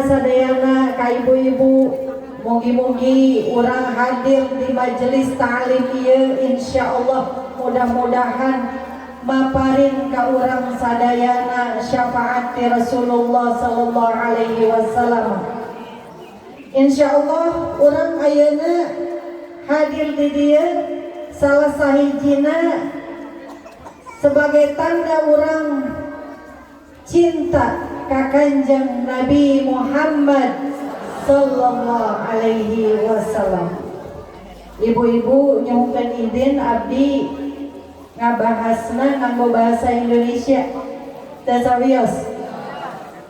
sadayana ka ibu-ibu, mugi-mugi urang hadir di majelis ta'lim ieu insyaallah mudah-mudahan maparin ka urang sadayana syafaat ti Rasulullah sallallahu alaihi wasallam. Insyaallah urang ayeuna hadir di dieu salah sahijina sebagai tanda urang cinta ka Kanjeng Nabi Muhammad sallallahu alaihi wasallam. Ibu-ibu nyuhkeun izin abdi ngabahasna nganggo bahasa Indonesia. Tasawios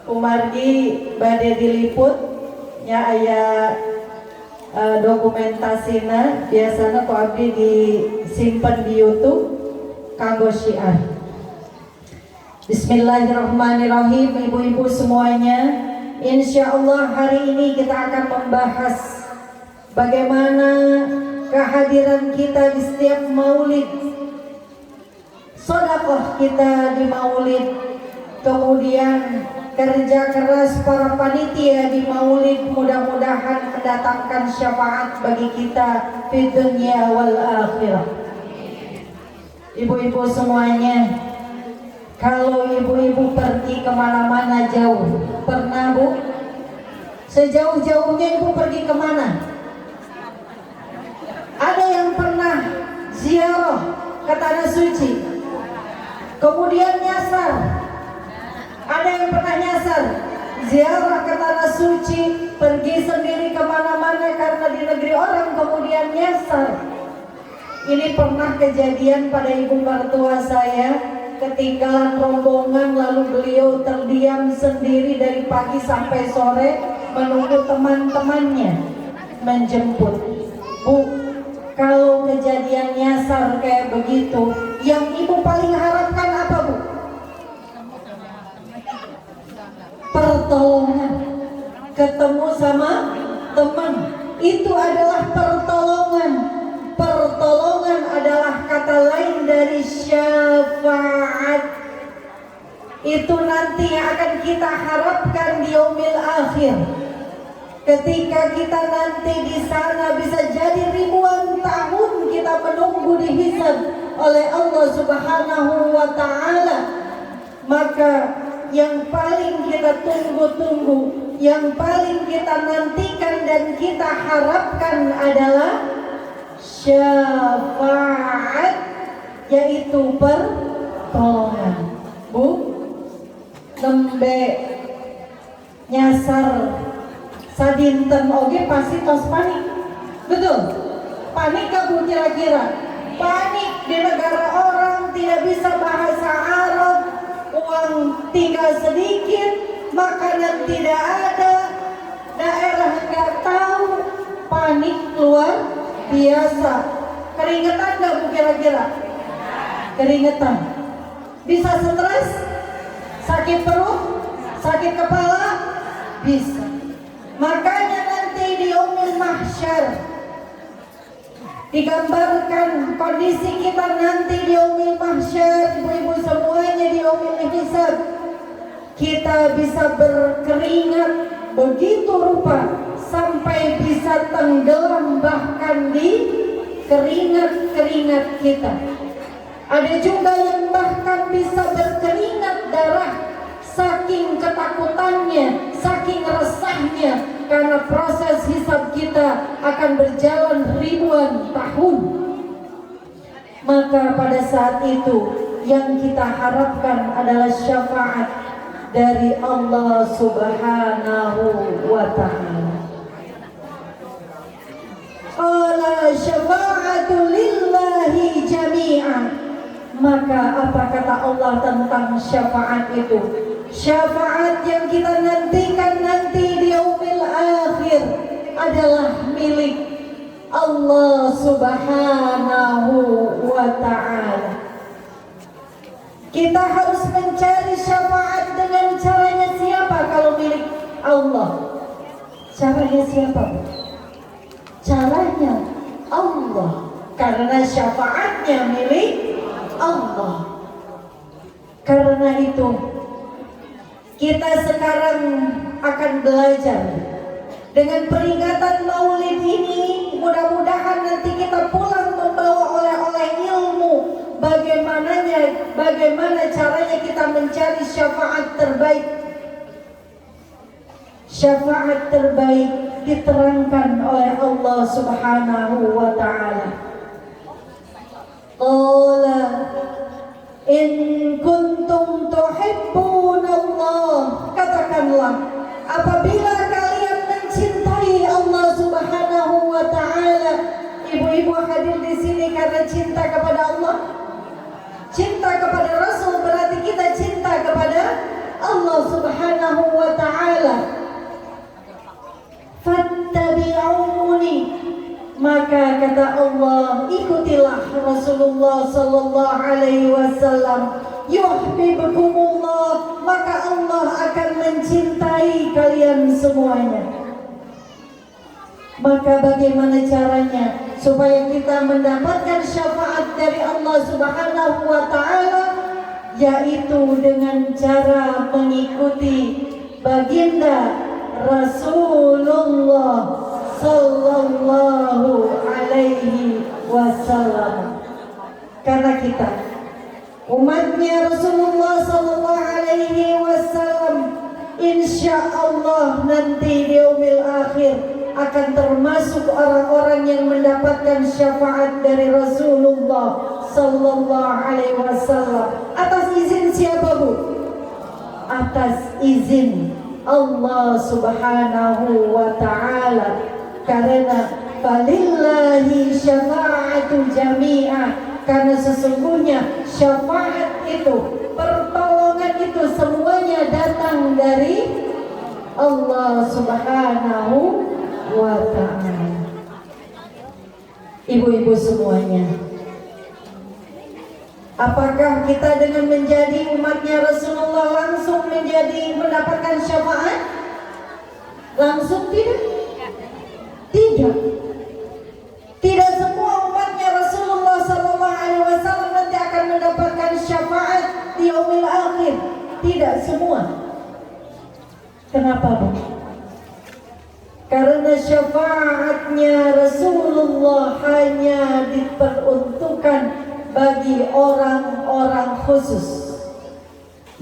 kumargi bade diliput nya aya dokumentasina biasana ku abdi disimpen di YouTube kanggo syiar. Bismillahirrahmanirrahim. Ibu-ibu semuanya, insyaallah hari ini kita akan membahas bagaimana kehadiran kita di setiap maulid, sedekah kita di maulid, kemudian kerja keras para panitia di maulid mudah-mudahan mendatangkan syafaat bagi kita di dunia wal akhirah. Ibu-ibu semuanya, kalau ibu-ibu pergi kemana-mana jauh, pernah bu? Sejauh-jauhnya ibu pergi kemana? Ada yang pernah ziarah ke tanah suci, kemudian nyasar. Ada yang pernah nyasar ziarah ke tanah suci, pergi sendiri kemana-mana karena di negeri orang, kemudian nyasar. Ini pernah kejadian pada ibu mertua saya, ketinggalan rombongan lalu beliau terdiam sendiri dari pagi sampai sore menunggu teman-temannya menjemput. Bu, kalau kejadian nyasar kayak begitu, yang ibu paling harapkan apa bu? Pertolongan, ketemu sama teman, itu adalah pertolongan. Pertolongan adalah kata lain dari syafaat. Itu nanti yang akan kita harapkan di yaumil akhir. Ketika kita nanti di sana bisa jadi ribuan tahun kita menunggu dihisab oleh Allah Subhanahu wa taala, maka yang paling kita tunggu-tunggu, yang paling kita nantikan dan kita harapkan adalah syafaat, yaitu pertolongan. Bu, lembe nyasar sadinten oge pasti tos panik. Betul? Panik gak bu kira-kira? Panik di negara orang tidak bisa bahasa Arab, uang tinggal sedikit, makanan tidak ada, daerah gak tahu, panik luar biasa. Keringetan gak bu kira-kira? Keringetan. Bisa stres? Sakit perut? Sakit kepala? Bisa. Makanya nanti di yaumil mahsyar digambarkan kondisi kita nanti di yaumil mahsyar, ibu-ibu semuanya, di yaumil hisab. Kita bisa berkeringat begitu rupa sampai bisa tenggelam bahkan di keringat-keringat kita. Ada juga yang bahkan bisa berkeringat darah saking ketakutannya, saking resahnya, karena proses hisab kita akan berjalan ribuan tahun. Maka pada saat itu yang kita harapkan adalah syafaat dari Allah Subhanahu wa ta'ala. Qala syafa'atu lillahi jami'an. Maka apa kata Allah tentang syafaat itu? Syafaat yang kita nantikan nanti di yaumil akhir adalah milik Allah Subhanahu wa ta'ala. Kita harus mencari syafaat dengan caranya siapa kalau milik Allah? Caranya siapa? Caranya Allah, karena syafaatnya milik Allah. Karena itu kita sekarang akan belajar. Dengan peringatan Maulid ini, mudah-mudahan nanti kita pulang membawa oleh-oleh ilmu bagaimana caranya kita mencari syafaat terbaik. Syafaat terbaik diterangkan oleh Allah Subhanahu wa ta'ala. Qala in kuntum tuhibbunallah, katakanlah apabila kalian mencintai Allah Subhanahu wa ta'ala. Ibu-ibu hadir di sini karena cinta kepada Allah, cinta kepada Rasul, berarti kita cinta kepada Allah Subhanahu wa ta'ala. Fattabi'uni, maka kata Allah, ikutilah Rasulullah sallallahu alaihi wasallam. Yuhibbukumullah, maka Allah akan mencintai kalian semuanya. Maka bagaimana caranya supaya kita mendapatkan syafaat dari Allah Subhanahu wa ta'ala? Yaitu dengan cara mengikuti baginda Rasulullah sallallahu alaihi wasallam. Karena kita umatnya Rasulullah sallallahu alaihi wasallam, insya Allah nanti di yaumil akhir akan termasuk orang-orang yang mendapatkan syafaat dari Rasulullah sallallahu alaihi wasallam. Atas izin siapa, Bu? Atas izin Allah Subhanahu wa ta'ala. Karena falillahi syafa'atu jami'ah, karena sesungguhnya syafaat itu, pertolongan itu semuanya datang dari Allah Subhanahu wa ta'ala. Ibu-ibu semuanya, apakah kita dengan menjadi umatnya Rasulullah langsung mendapatkan syafaat? Langsung tidak? Tidak. Tidak semua umatnya Rasulullah sallallahu alaihi wasallam nanti akan mendapatkan syafaat di yaumil akhir. Tidak semua. Kenapa, Bu? Karena syafaatnya Rasulullah hanya diperuntukkan bagi orang-orang khusus.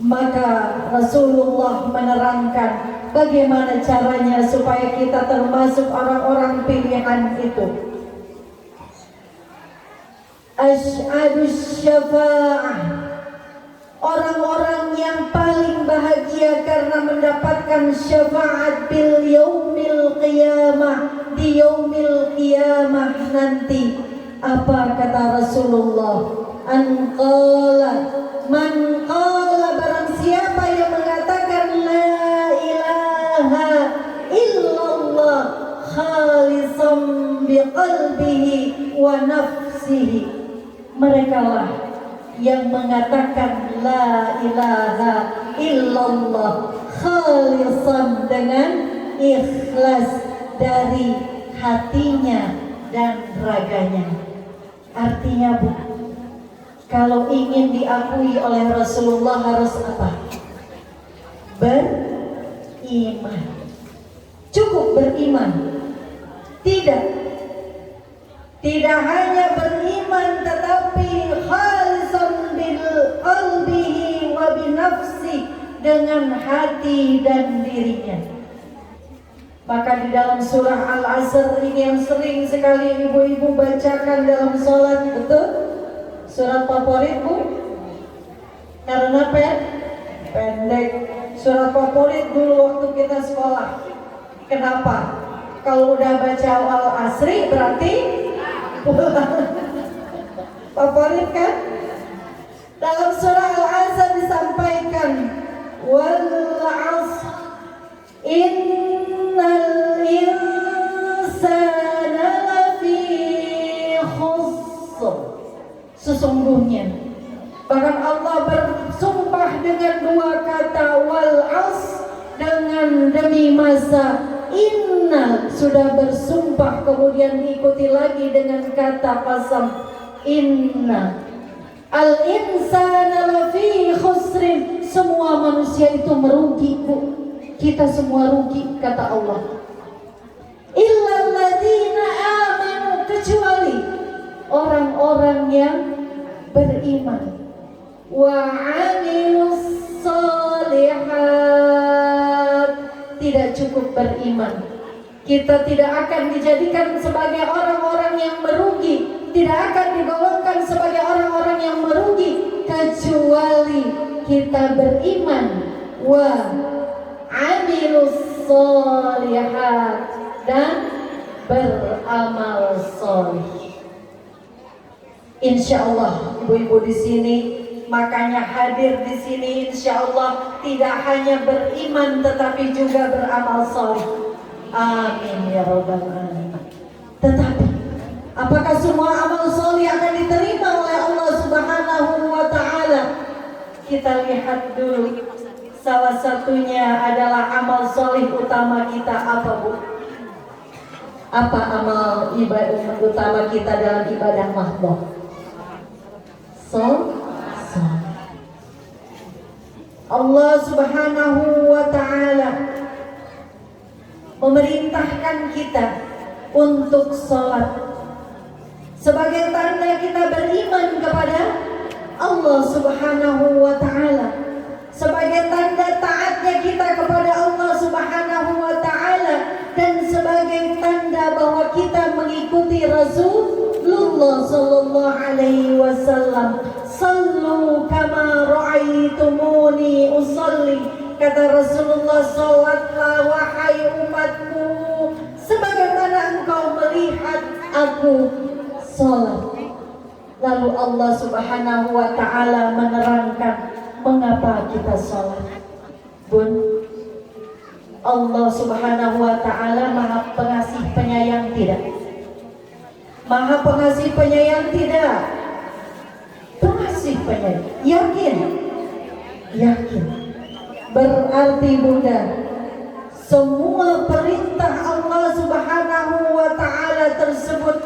Maka Rasulullah menerangkan bagaimana caranya supaya kita termasuk orang-orang pilihan itu. Asy'adu syafa'ah, orang-orang yang paling bahagia karena mendapatkan syafaat bil yaumil qiyamah, di yaumil qiyamah nanti. Apa kata Rasulullah? An qala, man qala, barang siapa yang mengatakan la ilaha illallah khalisan biqalbihi wa nafsihi, merekalah yang mengatakan la ilaha illallah khalisan, dengan ikhlas dari hatinya dan raganya. Artinya, Bu, kalau ingin diakui oleh Rasulullah harus apa? Beriman. Cukup beriman. Tidak hanya beriman, tetapi khalisan bil qalbihi wa binafsi, dengan hati dan dirinya. Maka di dalam surah Al-Asr ini yang sering sekali ibu-ibu bacakan dalam sholat, betul? Surat favorit, Bu? Karena pendek. Surat favorit dulu waktu kita sekolah. Kenapa? Kalau udah baca Al-Asri berarti favorit kan? Dalam surah Al-Asr disampaikan, wal 'asr innal insana lafi khusr. Sesungguhnya, bahkan Allah bersumpah dengan dua kata, wal 'asr, dengan demi masa. Inna sudah bersumpah, kemudian diikuti lagi dengan kata qasam, inna al insana lafi khusrin, semua manusia itu merugi, Bu. Kita semua rugi, kata Allah. Illal ladzina amanu, kecuali orang-orang yang beriman. Wa 'amilus shalihat. Tidak cukup beriman, kita tidak akan dijadikan sebagai orang-orang yang merugi, tidak akan digolongkan sebagai orang-orang yang merugi, kecuali kita beriman. Wa 'amilus shalihat, dan beramal soleh. Insya Allah ibu-ibu di sini, makanya hadir di sini insya Allah tidak hanya beriman tetapi juga beramal soleh. Amin ya rabbal alamin. Tetapi apakah semua amal soleh akan diterima oleh Allah Subhanahu wa ta'ala? Kita lihat dulu. Salah satunya adalah amal soleh utama kita apa, Bu? Apa amal ibadah utama kita dalam ibadah mahdoh? Allah Subhanahu wa ta'ala memerintahkan kita untuk sholat sebagai tanda kita beriman kepada Allah Subhanahu wa ta'ala, sebagai tanda taatnya kita kepada Allah Subhanahu wa ta'ala, dan sebagai tanda bahwa kita mengikuti Rasulullah sallallahu alaihi wasallam. Sallu kama ra'aitumuni usalli, kata Rasulullah, salatlah wahai umatku sebagaimana engkau melihat aku salat. Lalu Allah Subhanahu wa ta'ala menerangkan mengapa kita salat. Bun, Allah Subhanahu wa ta'ala Maha Pengasih Penyayang tidak? Maha Pengasih Penyayang tidak? Pengasih penyayang. Yakin? Yakin. Berarti Bunda, semua perintah Allah Subhanahu wa ta'ala tersebut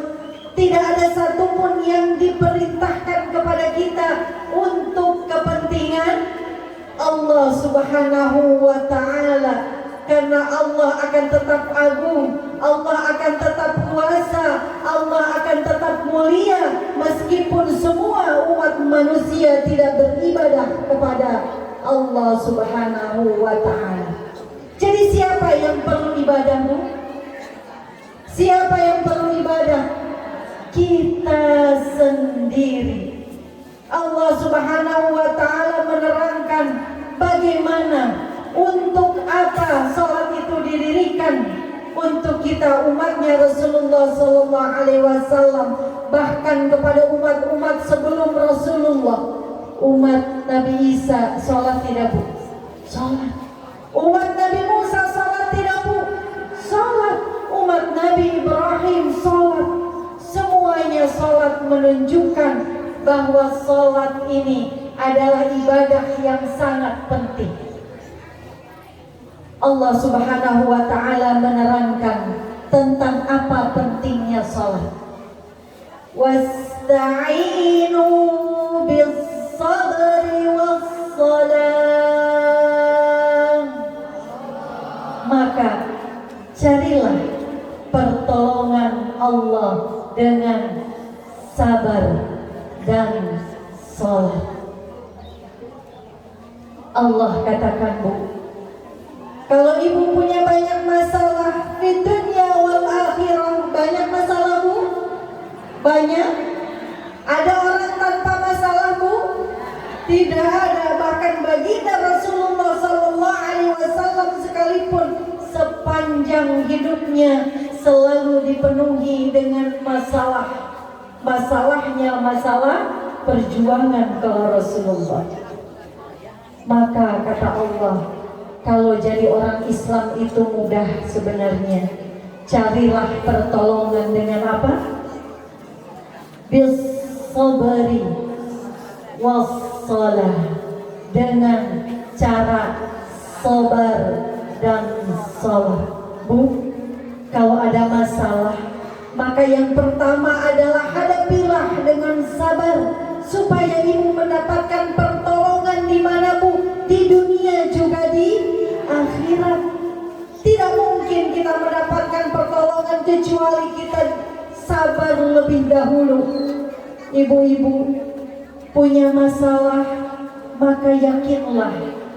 tidak ada satupun yang diperintahkan kepada kita untuk kepentingan Allah Subhanahu wa ta'ala. Karena Allah akan tetap agung, Allah akan tetap kuasa, Allah akan tetap mulia meskipun semua umat manusia tidak beribadah kepada Allah Subhanahu wa ta'ala. Jadi siapa yang perlu ibadahmu? Siapa yang perlu ibadah? Kita sendiri. Allah Subhanahu wa ta'ala menerangkan bagaimana, untuk apa salat itu didirikan. Untuk kita umatnya Rasulullah sallallahu alaihi wasallam, bahkan kepada umat-umat sebelum Rasulullah. Umat Nabi Isa salat tidak, Bu? Salat. Umat Nabi Musa salat tidak, Bu? Salat. Umat Nabi Ibrahim salat. Semuanya salat, menunjukkan bahwa salat ini adalah ibadah yang sangat penting. Allah Subhanahu wa ta'ala menerangkan tentang apa pentingnya salat. Wasta'inu bis-sabri was-salam. Maka carilah pertolongan Allah dengan sabar dan salat. Allah katakan, Bu, kalau ibu punya banyak masalah di dunia wal akhirah, banyak masalah, Bu? Banyak? Ada orang tanpa masalah, Bu? Tidak ada. Bahkan baginda Rasulullah sallallahu alaihi wasallam sekalipun sepanjang hidupnya selalu dipenuhi dengan masalah. Masalahnya masalah perjuangan kalau Rasulullah. Maka kata Allah, kalau jadi orang Islam itu mudah sebenarnya. Carilah pertolongan dengan apa? Bis-sabri was-salah, dengan cara sabar dan salat. Bu, kalau ada masalah, maka yang pertama adalah hadapilah dengan sabar, supaya ibu mendapatkan pertolongan di mana, Bu? Di dunia juga di akhirat. mungkin kita mendapatkan pertolongan kecuali kita sabar lebih dahulu. Ibu-ibu punya masalah, maka yakinlah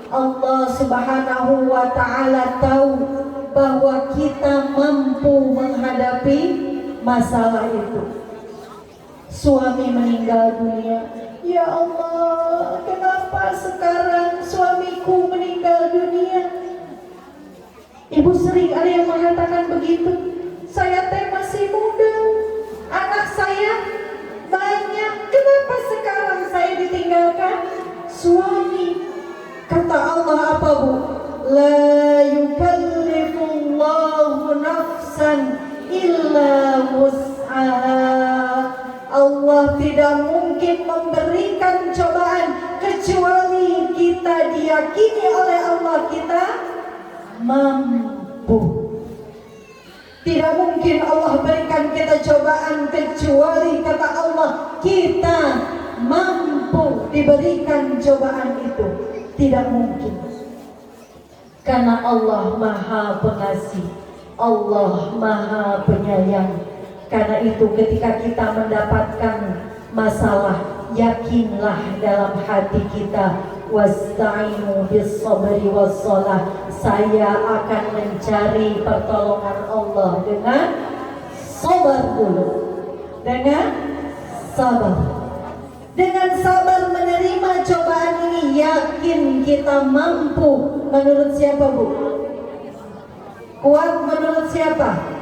Allah Subhanahu wa ta'ala tahu bahwa kita mampu menghadapi masalah itu. Suami meninggal dunia, ya Allah, kenapa sekarang suamiku meninggal dunia? Ibu sering ada yang mengatakan begitu. Saya teh masih muda, anak saya banyak, kenapa sekarang saya ditinggalkan suami? Kata Allah apa bu? La yukallifullahu nafsan illa wus'aha. Allah tidak mungkin memberikan cobaan kecuali kita diyakini oleh Allah kita mampu. Tidak mungkin Allah berikan kita cobaan kecuali kata Allah kita mampu diberikan cobaan itu. Tidak mungkin. Karena Allah Maha Pengasih, Allah Maha Penyayang. Karena itu ketika kita mendapatkan masalah, yakinlah dalam hati kita, wasta'inu bis-sabri was-shalah, saya akan mencari pertolongan Allah dengan sabar dulu. Dengan sabar. Dengan sabar menerima cobaan ini, yakin kita mampu. Menurut siapa bu? Kuat menurut siapa?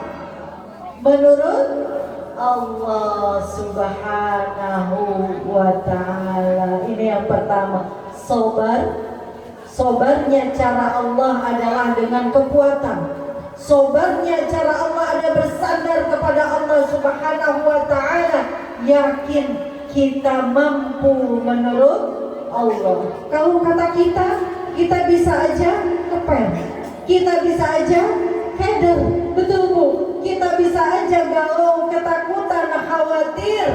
Menurut Allah Subhanahu wa ta'ala. Ini yang pertama, sabar. Sabarnya cara Allah adalah dengan kekuatan. Sabarnya cara Allah ada bersandar kepada Allah Subhanahu wa ta'ala. Yakin kita mampu menurut Allah. Kalau kata kita bisa aja ngepel, kita bisa aja keder, betul bu? Kita bisa aja galau, ketakutan, khawatir,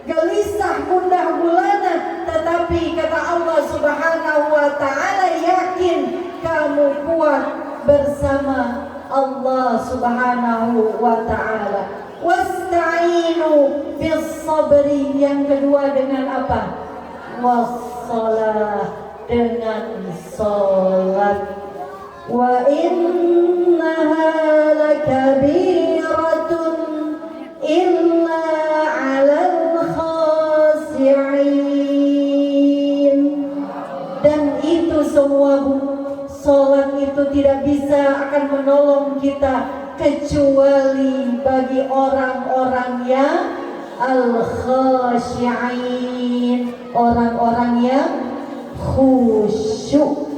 gelisah, gundah gulana. Tetapi kata Allah Subhanahu wa ta'ala, yakin kamu kuat bersama Allah Subhanahu wa ta'ala. Wasta'inu bis sabri. Yang kedua dengan apa? Wassalah, dengan salat. Wa innaha lakabiratun illa 'alal khashi'in. Dan itu semua bu, salat itu tidak bisa akan menolong kita kecuali bagi orang-orang yang al-khashi'in, orang-orang yang khusyuk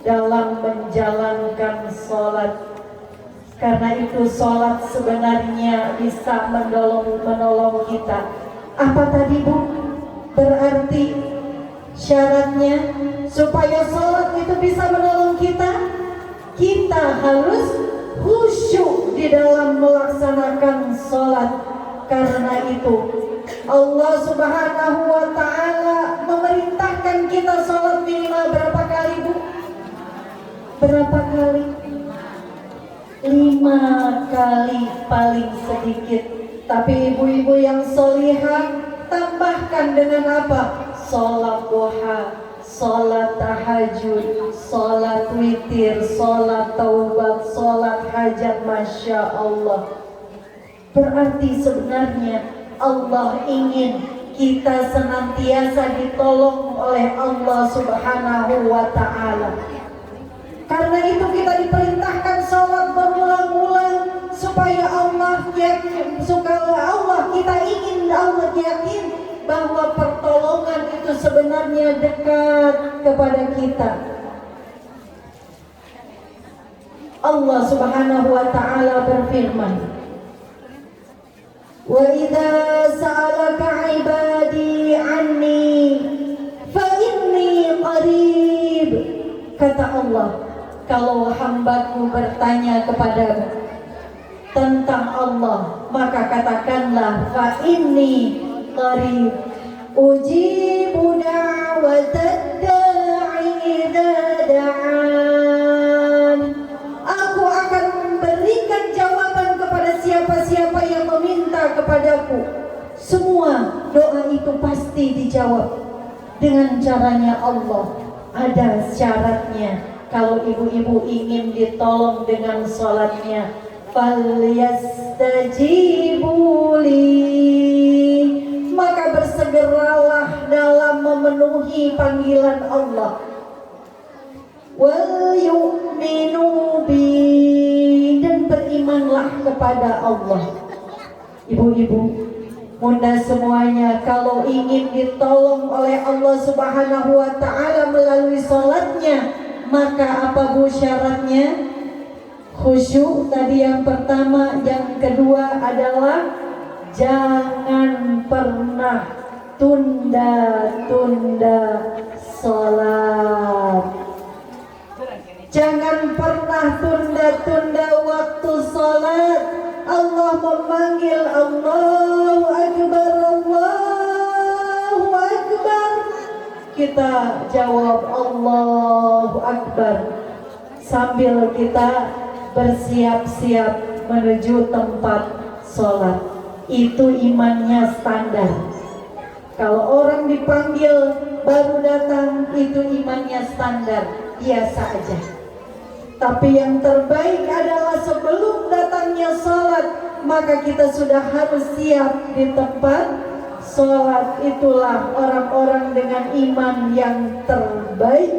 dalam menjalankan sholat. Karena itu sholat sebenarnya bisa menolong kita. Apa tadi bu? Berarti syaratnya supaya sholat itu bisa menolong kita, kita harus khusyuk di dalam melaksanakan sholat. Karena itu Allah Subhanahu wa ta'ala memerintahkan kita sholat minimal berapa kali bu? Berapa kali? 5 kali paling sedikit. Tapi ibu-ibu yang solihah, tambahkan dengan apa? Sholat duha, sholat tahajud, sholat witir, sholat taubat, sholat hajat. Masya Allah. Berarti sebenarnya Allah ingin kita senantiasa ditolong oleh Allah Subhanahu wa ta'ala. Karena itu kita diperintahkan sholat berulang-ulang supaya Allah yakin, supaya Allah kita ingin Allah yakin bahwa pertolongan itu sebenarnya dekat kepada kita. Allah Subhanahu wa ta'ala berfirman, wa idza sa'alaka 'ibadi 'anni fa inni qarib. Kata Allah, kalau hambaku bertanya kepadamu tentang Allah, maka katakanlah fa inni qarib ujibu da'watad da'i idza da'an. Aku akan kepadaku. Semua doa itu pasti dijawab dengan caranya Allah. Ada syaratnya. Kalau ibu-ibu ingin ditolong dengan sholatnya, falyastajibu li, maka bersegeralah dalam memenuhi panggilan Allah. Wal yu'minu bi, dan berimanlah kepada Allah. Ibu-ibu, bunda semuanya, kalau ingin ditolong oleh Allah Subhanahu wa ta'ala melalui sholatnya, maka apa bu syaratnya? Khusyuk tadi yang pertama. Yang kedua adalah jangan pernah tunda-tunda sholat. Jangan pernah tunda-tunda waktu sholat. Allah memanggil, Allahu Akbar, Allahu Akbar. Kita jawab Allahu Akbar sambil kita bersiap-siap menuju tempat sholat. Itu imannya standar. Kalau orang dipanggil baru datang, itu imannya standar, biasa aja. Tapi yang terbaik adalah sebelum datangnya sholat, maka kita sudah harus siap di tempat sholat. Itulah orang-orang dengan iman yang terbaik,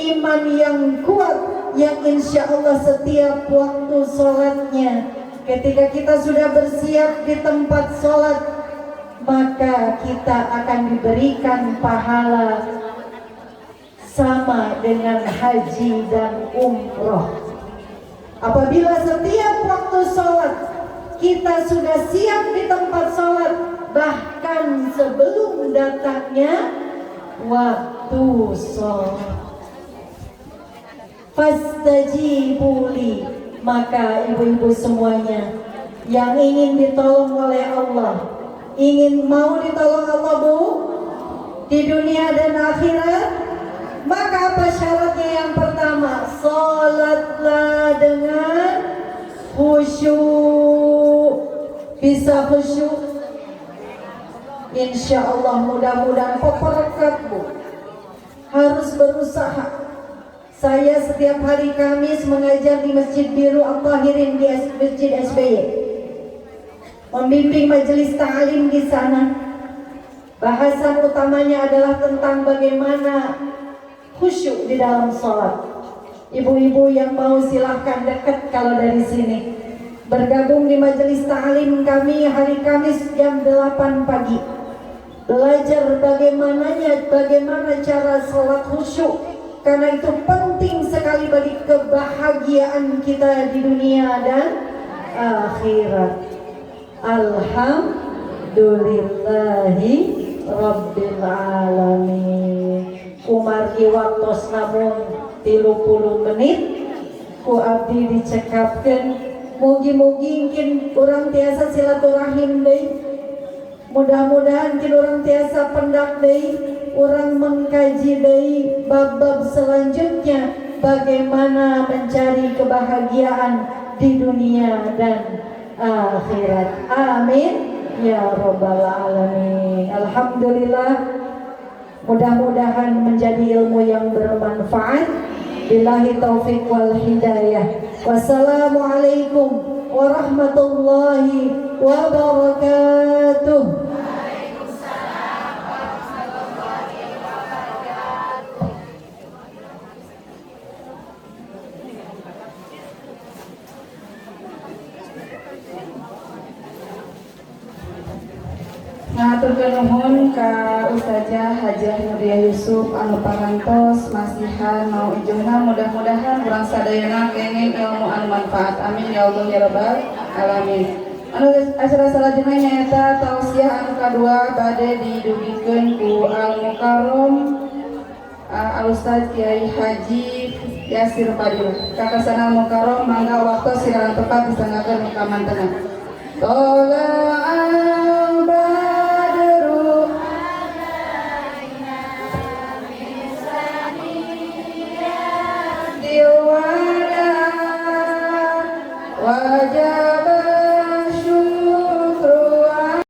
iman yang kuat, yang insya Allah setiap waktu sholatnya, ketika kita sudah bersiap di tempat sholat, maka kita akan diberikan pahala sama dengan haji dan umroh. Apabila setiap waktu sholat kita sudah siap di tempat sholat, bahkan sebelum datangnya waktu sholat. Fastajibu li, maka ibu-ibu semuanya yang ingin ditolong oleh Allah, mau ditolong Allah bu, di dunia dan akhirat, maka apa syaratnya? Yang pertama, sholatlah dengan khusyuk. Bisa khusyuk? Insya Allah mudah-mudahan perekat bu. Harus berusaha. Saya setiap hari Kamis mengajar di Masjid Biru Al-Tahirin di Masjid SBY, membimbing majelis ta'lim di sana. Bahasan utamanya adalah tentang bagaimana khusyuk di dalam sholat. Ibu-ibu yang mau silahkan dekat kalau dari sini, bergabung di majelis ta'lim kami hari Kamis jam 8 pagi. Belajar bagaimana cara sholat khusyuk, karena itu penting sekali bagi kebahagiaan kita di dunia dan akhirat. Alhamdulillahi Rabbil Alamin. Kumargi waktos namun 30 menit ku abdi dicekapkan. Mugi-mugi mungkin orang tiasa silaturahim deui. Mudah-mudahan kin orang tiasa pendak deui, orang mengkaji deui bab-bab selanjutnya bagaimana mencari kebahagiaan di dunia dan akhirat. Amin ya rabbal alamin. Alhamdulillah. Mudah-mudahan menjadi ilmu yang bermanfaat. Billahi taufiq wal hidayah. Wassalamualaikum warahmatullahi wabarakatuh. Ngaturkeun nuhun ka Ustazah Hajah Nuria Yusuf anu parantos masihan mau ijungna, mudah-mudahan urang sadayana kenging ilmu anu manfaat. Amin ya Allah ya rabbal alamin. Anu acara salajengna nyaeta tausiah anu kadua bade didugikeun ku Al Mukarrom Al Ustaz Kiai Haji Yasir Fadil. Kakasana Al Mukarrom mangga waktu siaran tepat disangakeun ka mantenna. Wajah